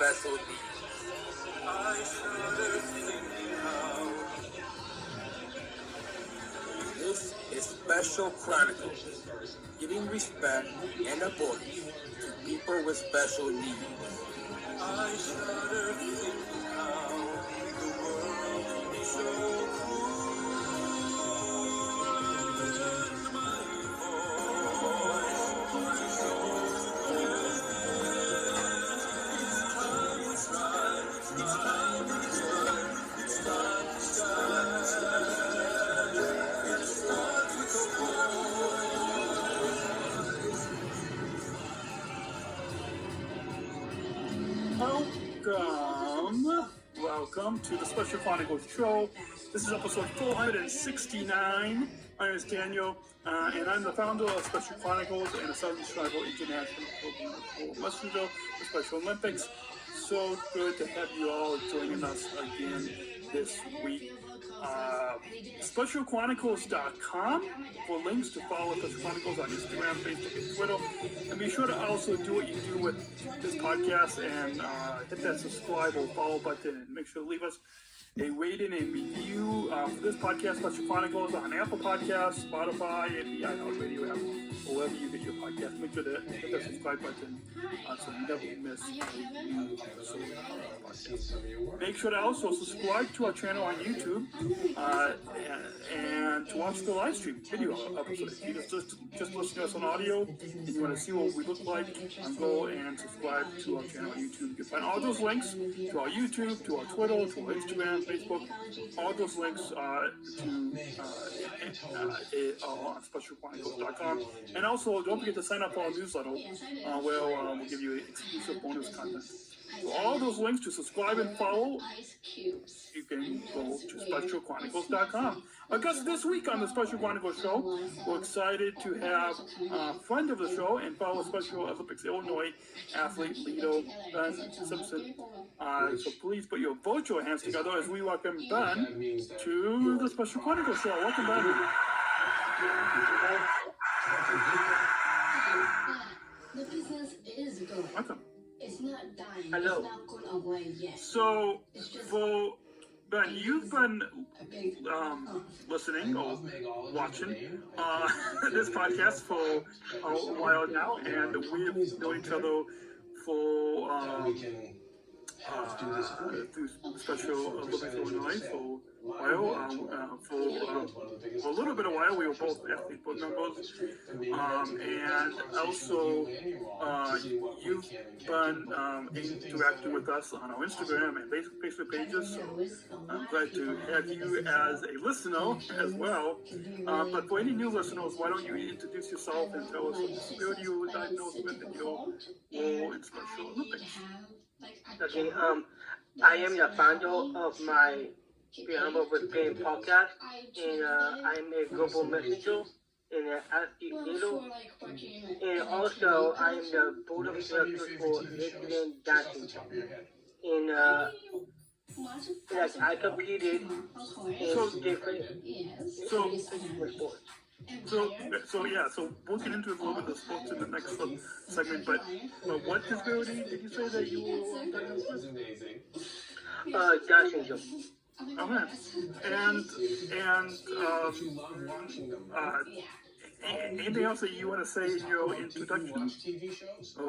special needs. This is Special Chronicles, giving respect and a voice to people with special needs. I shudder thinking how the world can be so Welcome to the Special Chronicles show. This is episode 469. My name is Daniel, and I'm the founder of Special Chronicles and the Southern Tribal International Messenger for Special Olympics. So good to have you all joining us again this week. SpecialChronicles.com for links to follow Special Chronicles on Instagram, Facebook, and Twitter. And be sure to also do what you do with this podcast and hit that subscribe or follow button, and make sure to leave us a rating and review for this podcast, Special Chronicles, on Apple Podcasts, Spotify, and the iHeartRadio app, or wherever you get your podcast. Make sure to hit that subscribe button so you never miss a new episode of our podcast. Make sure to also subscribe to our channel on YouTube and to watch the live stream video episode. If you just listen to us on audio and you want to see what we look like, go and subscribe to our channel on YouTube. You can find all those links to our YouTube, to our Twitter, to our Instagram, Facebook. All those links on SpecialChronicles.com. And also, don't forget to sign up for our newsletter, where we'll give you exclusive bonus content. For all those links to subscribe and follow, you can go to SpecialChronicles.com. Our guest this week on the Special Chronicles show, we're excited to have a friend of the show and fellow Special Olympics Illinois athlete, Lito Ben Simpson. So please put your virtual hands together as we welcome Ben to the Special Chronicles show. Welcome, Ben. The business is good. Welcome. It's not dying. Hello. It's not going away yet. So, for Ben, you've been listening or watching this podcast for a while now, and we've known each other for through Special Olympics Illinois for a while. For a little bit of while, we were both athlete board members, and also you've been interacting with us on our Instagram and Facebook pages. So I'm glad to have you as a listener as well. But for any new listeners, why don't you introduce yourself and tell us what disability you were diagnosed with and your role in Special Olympics? Okay, I am the founder of my Behind with Game podcast, and I'm a global messenger and an athlete leader, and also I am the board of directors for Adrian Johnson, and like I competed in different sports. So we'll get into a little bit of sports in the next segment, but what disability did you say that you were diagnosed with? Down syndrome. Okay. Anything else that you want to say in your introduction? So,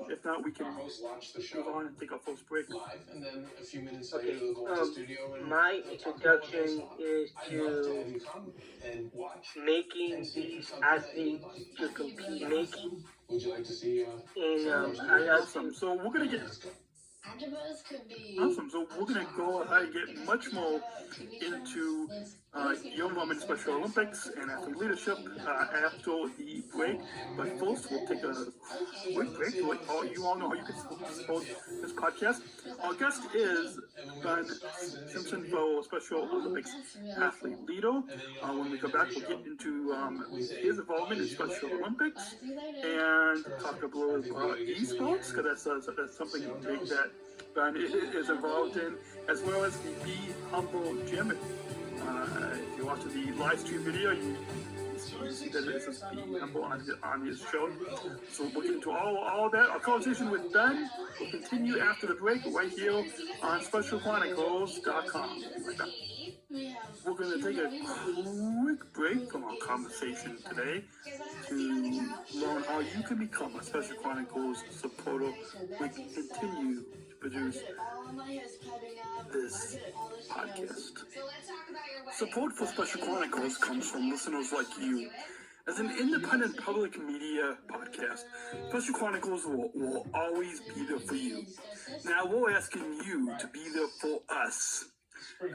if not, we can move on and take our first break. Okay. My introduction is to making these athletes to compete, Awesome. So we're gonna get. Awesome. So we're going to go ahead and get much more into your involvement in Special Olympics and athlete leadership after the break. But first, we'll take a quick break. You all know how you can support this podcast. Our guest is Ben Simpson, fellow Special Olympics athlete leader. When we come back, we'll get into his involvement in Special Olympics and talk a little about esports, because that's something big that Ben is involved in, as well as the Be Humble Gym. If you're watching the live stream video, you You see that it says be humble on his show. So we'll get into all that. Our conversation with Ben will continue after the break right here on SpecialChronicles.com. Like that. We're going to take a quick break from our conversation today to learn how you can become a Special Chronicles supporter. We can continue to produce this podcast. Support for Special Chronicles comes from listeners like you. As an independent public media podcast, Special Chronicles will always be there for you. Now we're asking you to be there for us.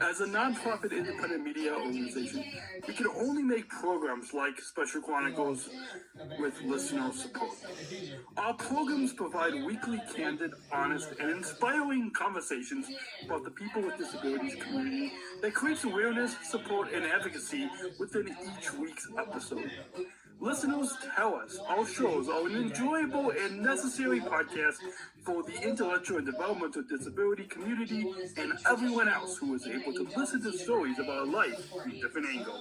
As a non-profit independent media organization, we can only make programs like Special Chronicles with listener support. Our programs provide weekly, candid, honest, and inspiring conversations about the people with disabilities community that creates awareness, support, and advocacy within each week's episode. Listeners tell us our shows are an enjoyable and necessary podcast for the intellectual and developmental disability community and everyone else who is able to listen to stories about life from a different angle.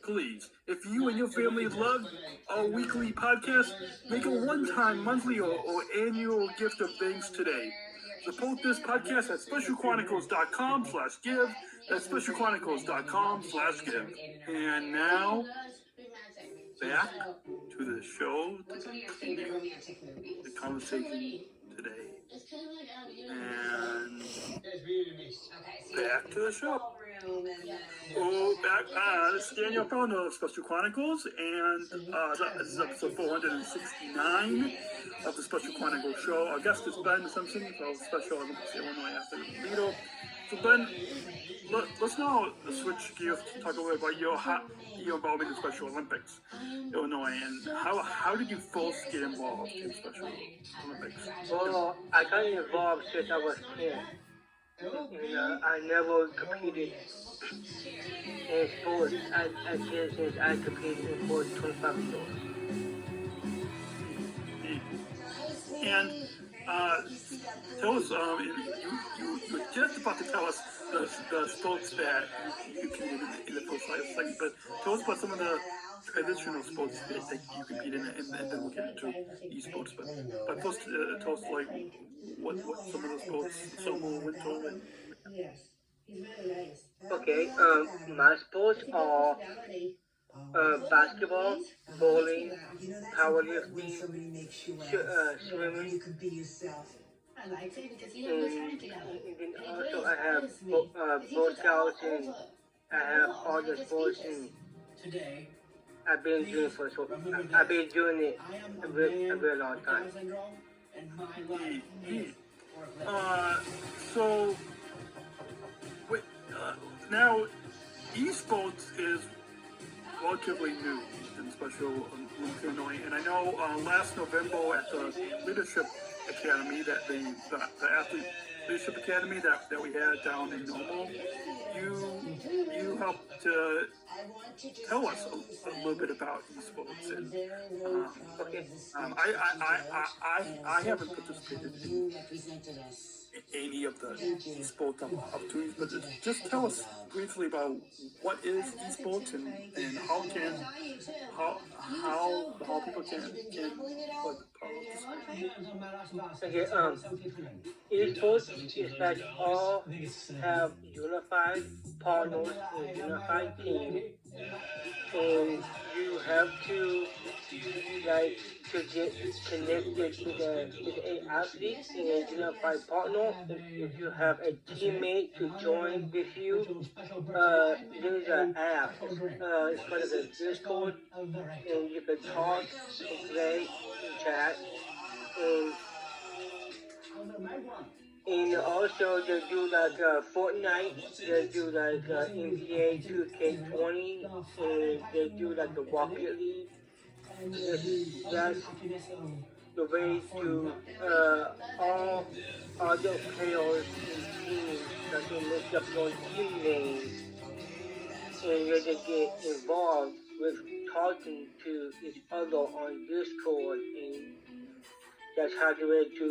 Please, if you and your family love our weekly podcast, make a one-time, monthly, or annual gift of thanks today. Support this podcast at specialchronicles.com/give. That's specialchronicles.com/give. And now, back to the show to continue the conversation today. And back to the show. Oh, back. This is Daniel Founder of Special Chronicles, and this is episode 469 of the Special Chronicles show. Our guest is Ben Simpson of Special Olympics Illinois Athletic Leader. So Ben, let's now switch gears to talk a little about your involvement in Special Olympics Illinois, and how did you first get involved in Special Olympics? Well, I got involved since I was 10. And I never competed in sports. I did since I competed in sports 25 years old. And tell us, you were just about to tell us the sports that you competed in the first segment, but tell us about some of the traditional sports that you compete in, and then we'll get into esports. But first, tell us like what some of the sports, summer, winter, and Okay, my sports are basketball, bowling, powerlifting, swimming, and then also I have Boy Scouts, and I have all the sports, and I've been doing it a very long time. So, wait, now esports is relatively new in Special Olympics Illinois, and I know last November at the Leadership Academy, that the Athlete Leadership Academy that we had down in Normal, you helped to tell us a little bit about esports, and I haven't participated in any of the esports opportunities, but just tell us briefly about what is esports and how people can Okay, esports is that all have unified partners and unified team, and you have to get connected with an athlete and a unified partner. If you have a teammate to join with you, there's an app. It's called a Discord, and you can talk and play and chat. And also they do like Fortnite, they do like NBA 2K20, and they do like the Rocket League. That's the way to all other players and teams that can look up your team names, and you can get involved with talking to each other on Discord, and that's how you way to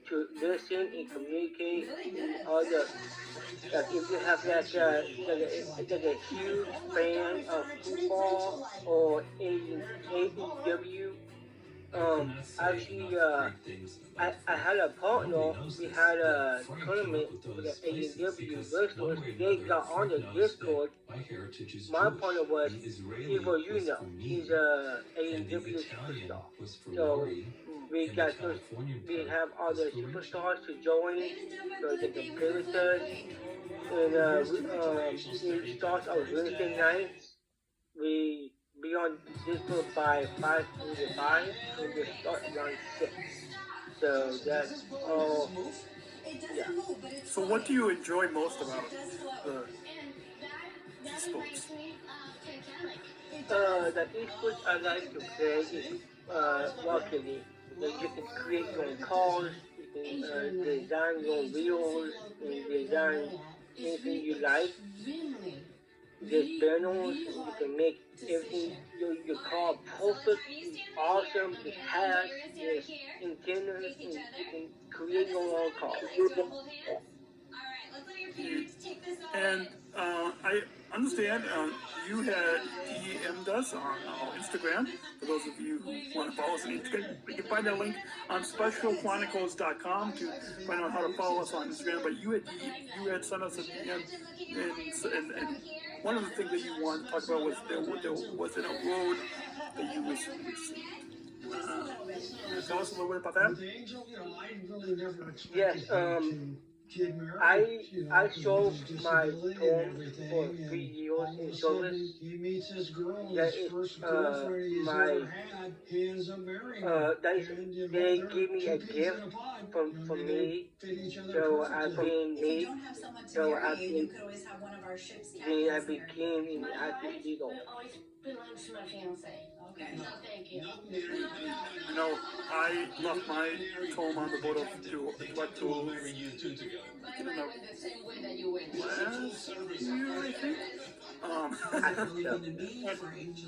to listen and communicate. All the like if you have like a huge fan of football or AEW, actually, I had a partner. We had a tournament for the AEW wrestlers. They got on the Discord. My partner was Evil Uno. He's a AEW superstar. So we have all the superstars to join so they can play with us. And it starts on Wednesday nights. We be on Discord by 5:45 and we start around 6. So that's all. Yeah. So what do you enjoy most about the esports? The esports I like to play is Rocket League. Because you can create your own cars, you can design your own wheels, you can design anything you like. There's panels, you can make everything, your car perfect, awesome, it has, there's antennas, and you can create your own car. And I understand you had DM'd us on Instagram. For those of you who want to follow us on Instagram, you can find that link on specialchronicles.com to find out how to follow us on Instagram. But you had sent us a DM, and one of the things that you wanted to talk about was there was in a road that you received. Tell us a little bit about that. Yes, I sold my home for 3 years in service. That is they gave me a gift from me. So I've been me. So I became an active leader. Belongs to my fiance. Okay. No, thank you. You know, I left my home on the boat to last year, I think.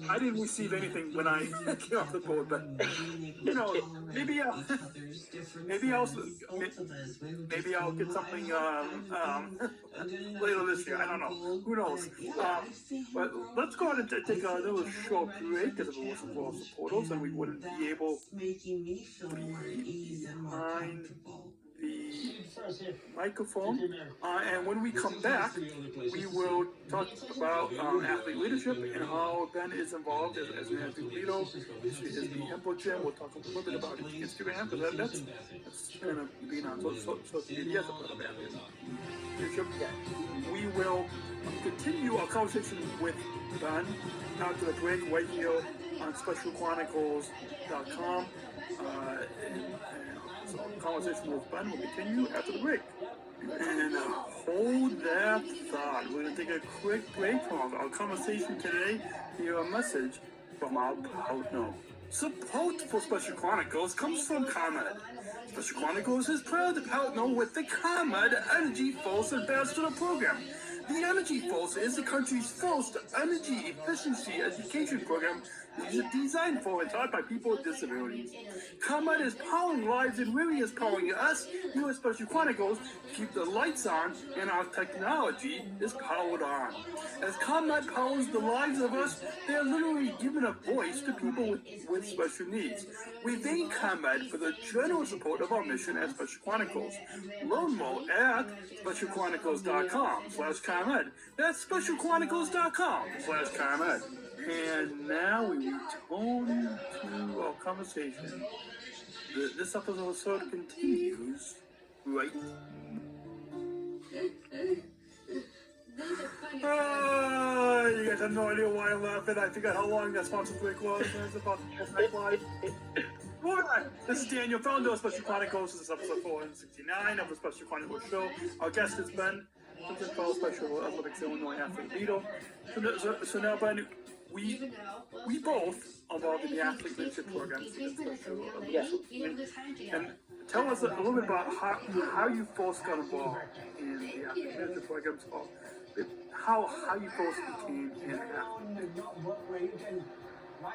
I didn't receive anything when I came off the boat, but you know, maybe I'll get something later this year. I don't know. Who knows? But let's go ahead and take a little short break because if it wasn't for our supporters, then we wouldn't be able to be behind the microphone. And when we come back, we will talk about athlete leadership and how Ben is involved as an athlete leader. Is the Emperor Gym. We'll talk a little bit about Instagram because that's kind of being on social media as a part of athlete leadership. We will continue our conversation with Ben after the break right here on specialchronicles.com. So conversation with Ben will continue after the break. And hold that thought. We're going to take a quick break from our conversation today. Hear a message from our partner. Support for Special Chronicles comes from ComEd. Special Chronicles is proud to partner with the ComEd Energy Force Ambassador Program. The Energy Force is the country's first energy efficiency education program designed for and taught by people with disabilities. ComEd is powering lives and really is powering us, here at Special Chronicles, to keep the lights on and our technology is powered on. As ComEd powers the lives of us, they are literally giving a voice to people with special needs. We thank ComEd for the generous support of our mission at Special Chronicles. Learn more at specialchronicles.com/ComEd. That's specialchronicles.com/ComEd. And now we return to our conversation. This episode continues right. You guys have no idea why I'm laughing. I forgot how long that sponsor break was. It's about This is Daniel, founder of Special Chronicles. This is episode 469 of the Special Chronicles show. Our guest is Ben, fellow Special Olympics Illinois athlete leader. So now, Ben, we both involved in the athlete leadership program. Yes. And tell us a little bit about how you first got involved in the athlete leadership programs, or how you first became an athlete.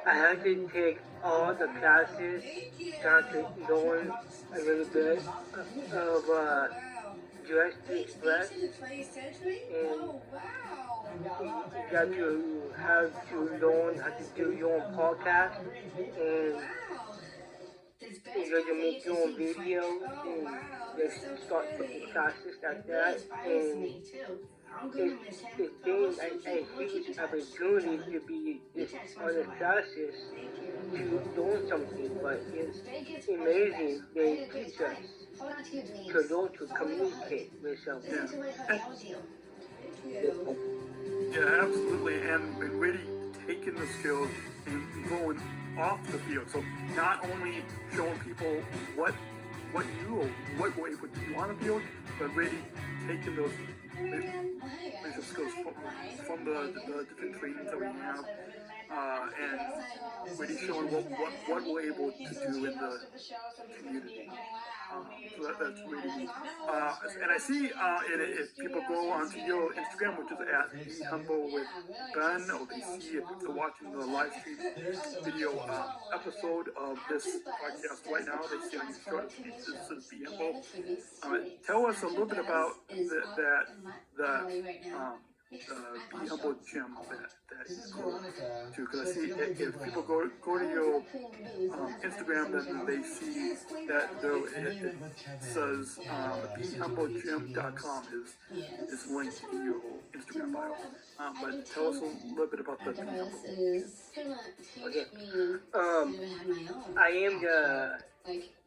I had to take all the classes, trying to learn a little bit of Jurassic Express, and you got to have to learn how to do your own podcast, and you got to make your own videos, and just start taking classes like that, and it's been a huge opportunity to be just on the classes to learn something, but it's amazing they teach us to learn to communicate with someone. Yeah, absolutely, and really taking the skills and going off the field. So not only showing people what what way would you on the field, but really taking those mental skills from the different trainings that we have, and really showing what we're able to do in the community. So that's really neat. And I see if people go onto your Instagram, which is at Be Humble with Ben, or they see if they're watching the live stream video episode of this podcast right now, they see on your short this is Be Humble. Tell us a little bit about the Be Humble gym that you go to, because I see if people go to your Instagram, then they see that it says BeHumbleGym.com is linked in your Instagram bio. But tell us a little bit about the Be Humble. Okay. I am the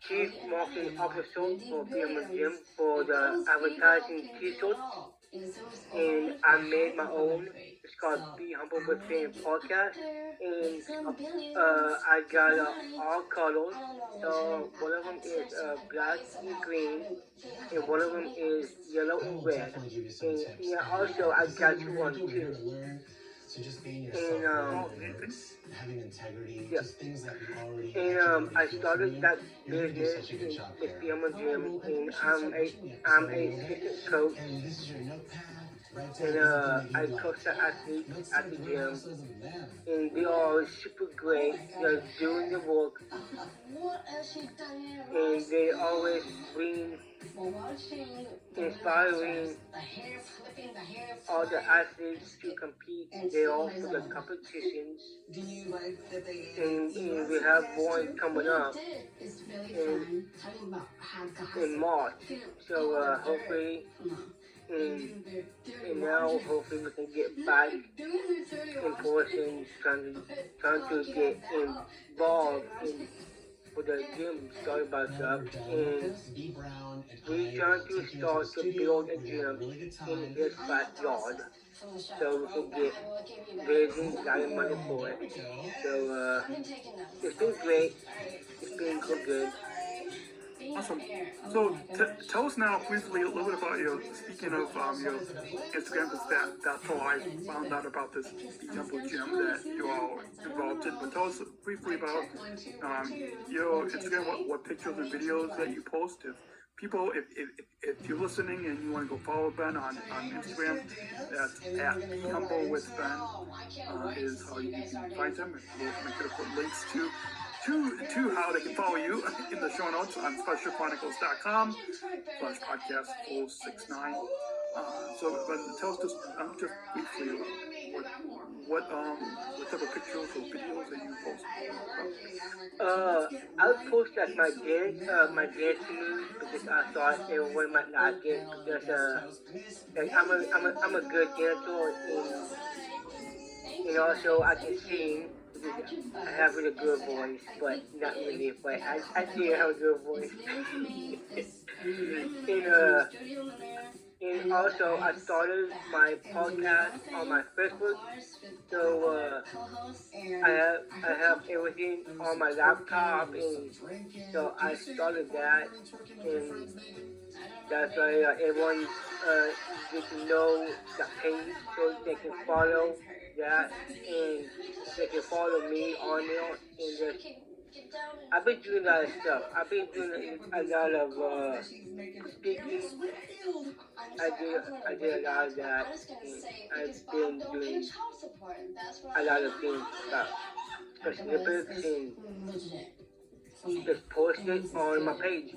Chief Marketing Officer for Be Humble Gym for the advertising t-shirts, and I made my own. It's called Be Humble with Ben Podcast, and I got all colors. So one of them is black and green, and one of them is yellow and red. And yeah, also I got you one too. So just being yourself, having integrity, yeah. just things that you already. And I started that business with Be Humble Gym, and I'm a assistant coach. And this is your notepad. And I coach the athletes at the gym, and they are super great. They're doing the work, and they always bring inspiring all the athletes to compete. They all for the competitions, and we have one coming up in March. So hopefully. And now hopefully we can get back in person, trying to get involved in for the gym started back up, and we're trying to start to build a gym in his backyard so we can get raising a lot of money for it. So it's been great. It's been so good. Awesome. So tell us now briefly a little bit about speaking of your Instagram, because that's how I found out about this Be Humble gym that you're all involved in. But tell us briefly about your Instagram, what pictures and videos that you post. If people, if you're listening and you want to go follow Ben on Instagram, that's at Be Humble with Ben is how you can find him. We'll make sure to put links to how they can follow you in the show notes on SpecialChronicles.com /podcast 469. So, but tell us just briefly what type of pictures or videos that you post. I post like my dancing because I thought everyone might like it because like I'm a good dancer, and also I can sing. I have a really good voice, but not really. But I do have a good voice. And also, I started my podcast on my Facebook. So I have everything on my laptop, and so I started that, and that's why everyone gets to know the page so they can follow that, and they can follow me on there, and just, I've been doing a lot of stuff. I've been doing a lot of speaking. I did a lot of that, and I've been doing a lot of things. the snippets and just post it on my page.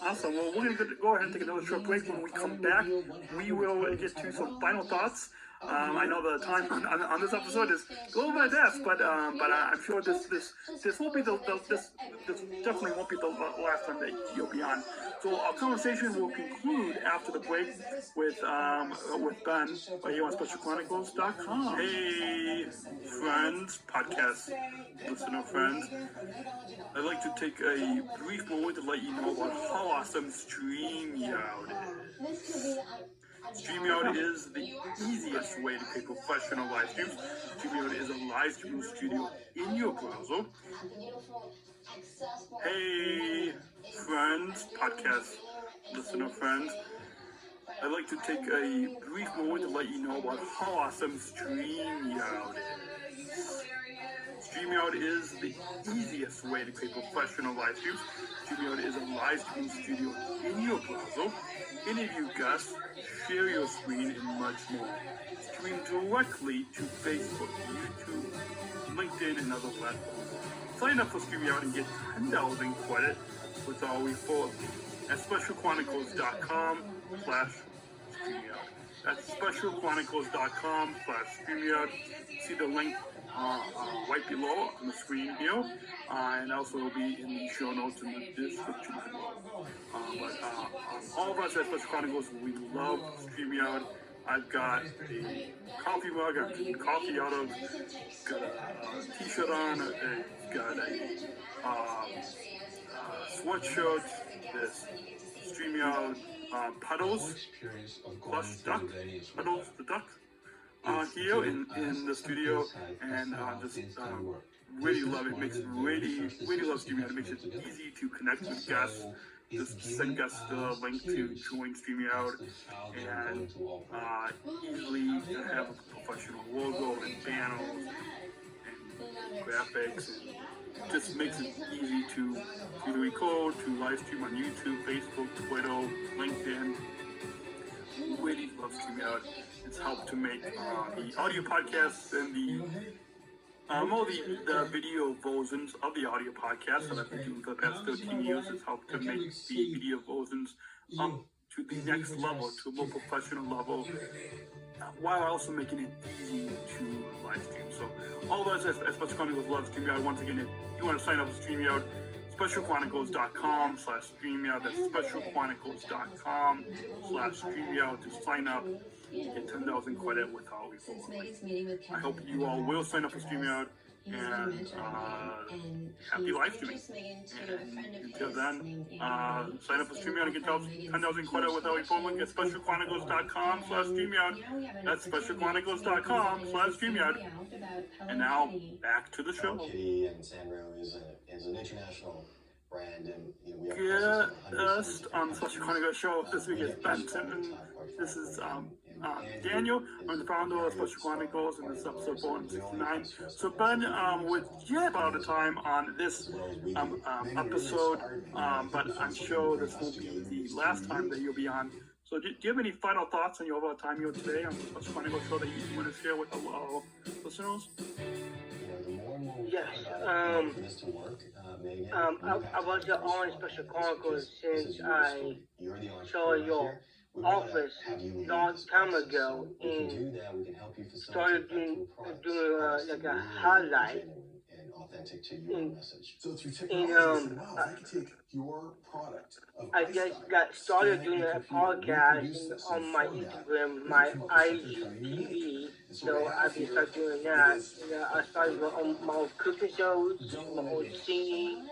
Awesome. Well, we're going to go ahead and take another short break. When we come back, we will get to some final thoughts. I know the time on this episode is a little bit death, but I'm sure this won't be this definitely won't be the last time that you'll be on. So our conversation will conclude after the break with Ben right here on SpecialChronicles.com. Hey, friends, podcast listener friends. I'd like to take a brief moment to let you know about how awesome StreamYard is. StreamYard is the easiest way to create professional live streams. StreamYard is a live streaming studio in your browser. Hey, friends, podcast listener friends. I'd like to take a brief moment to let you know about how awesome StreamYard is. StreamYard is the easiest way to create professional live streams. StreamYard is a live streaming studio in your browser. Interview guests, share your screen, and much more. Stream directly to Facebook, YouTube, LinkedIn, and other platforms. Sign up for StreamYard and get 10,000 credit with our referral at SpecialChronicles.com/StreamYard. That's SpecialChronicles.com/StreamYard. See the link right below on the screen here, and also will be in the show notes in the description below. All of us at Special Chronicles, we love StreamYard. I've got a coffee mug, I'm drinking coffee out of, got a t-shirt on, I've got a sweatshirt, this StreamYard Puddles, plush duck, Puddles the duck, here in the studio, and just really love it. Makes really love StreamYard. It makes it easy to connect with guests. Just send guests the link to join StreamYard, and easily have a professional logo and banners and graphics, and just makes it easy to record, to live stream on YouTube, Facebook, Twitter, LinkedIn. Really love StreamYard. It's helped to make the audio podcasts and the video versions of the audio podcasts that I've been doing for the past 13 years has helped to make the video versions up to the next level, to a more professional level, while also making it easy to live stream. So all of us at Special Chronicles love StreamYard. Once again, if you want to sign up for StreamYard, SpecialChronicles.com/StreamYard. That's SpecialChronicles.com/StreamYard to sign up. Get 10,000 credit with our referral. I hope you all will sign up for StreamYard, and happy live streaming. And until then, sign up for StreamYard and get 10,000 credit with our referral link at SpecialChronicles.com/StreamYard. That's SpecialChronicles.com/StreamYard. And now, back to the show. Kitty and Sanrio is an international brand, and we have guest on the Special Chronicles show this week is Ben Tinton. This is Daniel. I'm the founder of Special Chronicles, and this is episode 469. So Ben, we're just about the time on this episode, but I'm sure this won't be the last time that you'll be on. So do you have any final thoughts on your overall time here today on the Special Chronicles show that you want to share with our listeners? Yes. I was on Special Chronicles since I saw your office long time ago, and started doing like a highlight. So through technology, I can take your product. I just got started doing a podcast on my Instagram, my IGTV. So I've been started doing that. I started on my own cooking shows, my own singing.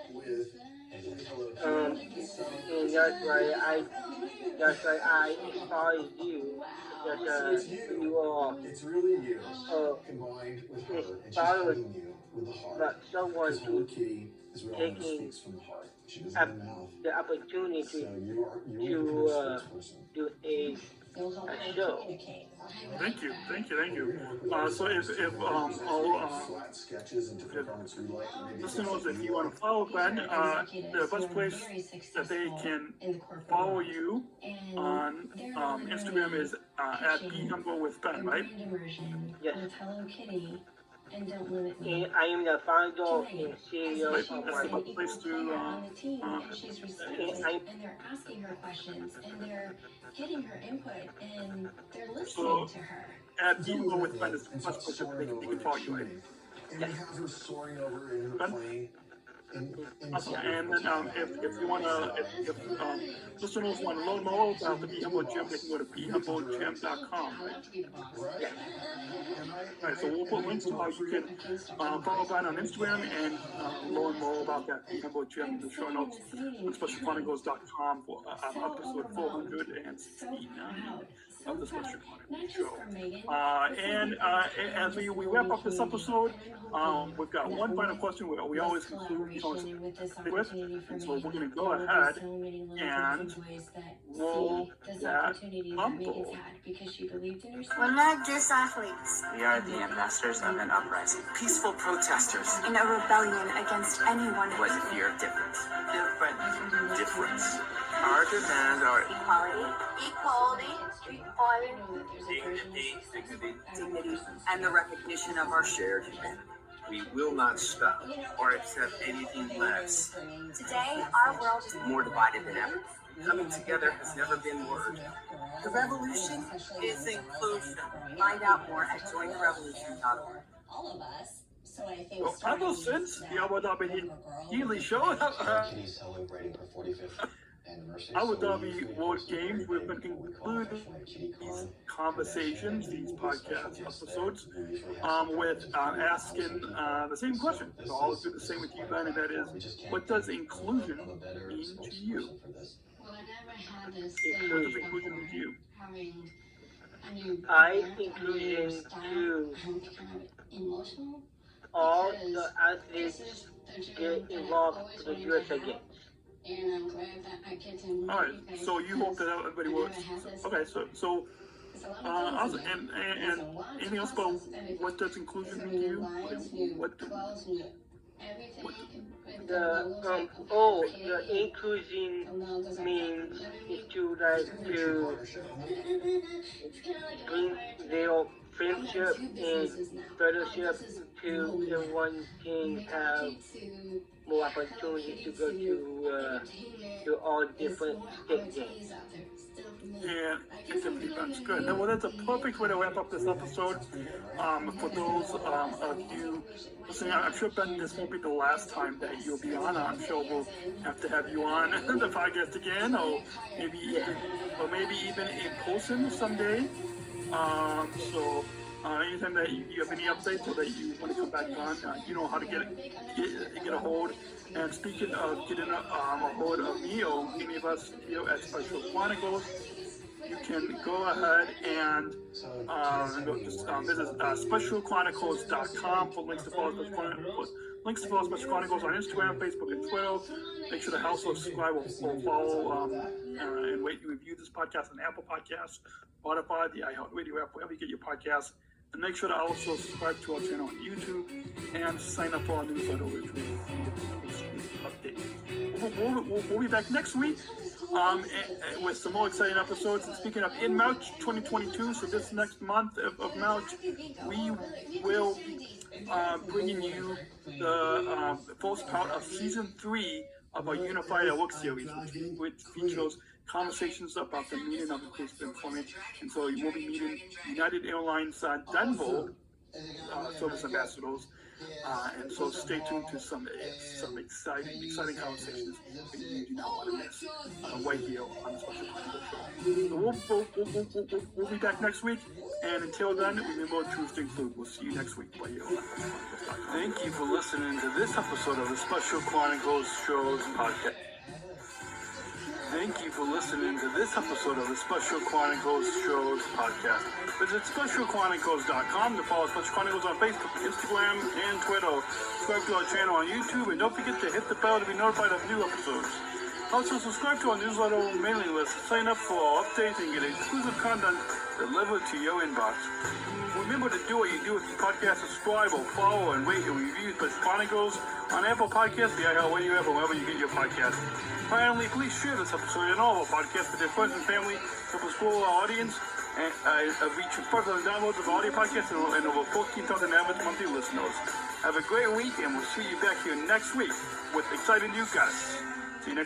And that's why I inspired you. That you are It's really you combined with her, and she's hugging you with the heart. But someone Because who Kitty is really almost speaks from the heart. She doesn't have a mouth. the opportunity So you're to the spokesperson. do a show. Thank you. So if Flat sketches and different comments we like. Maybe listeners, if you want to follow Ben, the best place that they can follow you on Instagram is at BeHumble with Ben, right? Yes. And don't limit me. And I am the founder and CEO That's of the my best place to. On the team, and she's respected, I- and they're asking her questions, and they're getting her input, and they're listening So, to her. at Emo with Ben is much closer to they can follow you, right? And we have her soaring over in her Ben? plane. Okay, and then if you want to, if listeners want to learn more about the Be Humble Gym, they can go to BeHumbleGym.com, right? Alright, so we'll put links to how you can follow Brian on Instagram and learn more about that Be Humble Gym in the show notes on SpecialChronicles.com for episode 469 of the Special Chronicles show. And as we wrap up this episode, we've got one final question we always conclude with, and so we're going to go ahead and roll that rumble. We're not just athletes. We are the ambassadors of an uprising, peaceful protesters In a rebellion against anyone with a fear of difference. Difference. Our demands are Equality. Dignity, and the recognition of our shared humanity. we will not stop or accept anything less. Today, our world is More divided than ever. Coming together has never been word. The revolution is inclusion. Find out more at jointherevolution.org. All of us. So I think. Well, ever since the Abu Dhabi Healy show, Kitty celebrating her 45th anniversary. Abu So Dhabi we World created Games, we've been what we call concluding officially Kitty these Con. conversations, these podcast episodes, We usually have with surprises. asking the same question. So I'll do the same with you, Ben, and that is, what does inclusion I'm a better mean to spokesperson you? for this. Well, I never had this What does thing inclusion mean to you? having a new I partner, a new inclusion style. to I'm kind of emotional. all because the this athletes is the get journey that I've involved always with the wanted to USA have. Games. And I'm glad that I get to meet All right, you guys so you hope that because everybody I works. never had this. Okay, so There's a lot of also, things in there. and There's a lot of anything else about classes, everything. what does inclusion From mean to new you? lines, new What clothes, new everything. With The logos like the inclusion the logos like means that. is to like to It's kind of like a bring vampire their too. friendship and fellowship to everyone can have more opportunity to go to all different state games. And activity events. Good. Now, well, that's a perfect way to wrap up this episode. For those of you listening, I'm sure, Ben, this won't be the last time that you'll be on. I'm sure we'll have to have you on the podcast again, or maybe even in person someday. So anytime that you have any updates or that you want to come back on, you know how to get a hold. And speaking of getting a hold of me or any of us here at Special Chronicles, you can go ahead and visit specialchronicles.com for links to follow Special Chronicles on Instagram, Facebook, and Twitter. Make sure to also subscribe or follow and rate and review this podcast on Apple Podcasts, Spotify, the iHeartRadio app, wherever you get your podcasts. And make sure to also subscribe to our channel on YouTube and sign up for our newsletter, which will update. We'll be back next week with some more exciting episodes. And speaking of, in March 2022, so this next month of March, we will bringing you the first part of season 3 of our Unified at Work series, which features conversations about the meaning of inclusive employment. And so you will be meeting United Airlines Denver service ambassadors. And so stay tuned to some exciting conversations that you do not want to miss right here on the Special Chronicles show. So we'll be back next week. And until then, remember, choose to include. We'll see you next week right here on SpecialChronicles.com. Thank you for listening to this episode of the Special Chronicles Shows podcast. Thank you for listening to this episode of the Special Chronicles Shows podcast. Visit SpecialChronicles.com to follow Special Chronicles on Facebook, Instagram, and Twitter. Subscribe to our channel on YouTube, and don't forget to hit the bell to be notified of new episodes. Also, subscribe to our newsletter mailing list, sign up for our updates, and get exclusive content delivered to your inbox. Remember to do what you do with the podcast. Subscribe or follow and rate and review Special Chronicles on Apple Podcasts, the iHeartRadio app, or wherever you get your podcasts. Finally, please share this episode and all of our podcasts with your friends and family. Help us grow our audience. and reach further downloads of audio podcasts and over 14,000 average monthly listeners. Have a great week, and we'll see you back here next week with exciting new guests.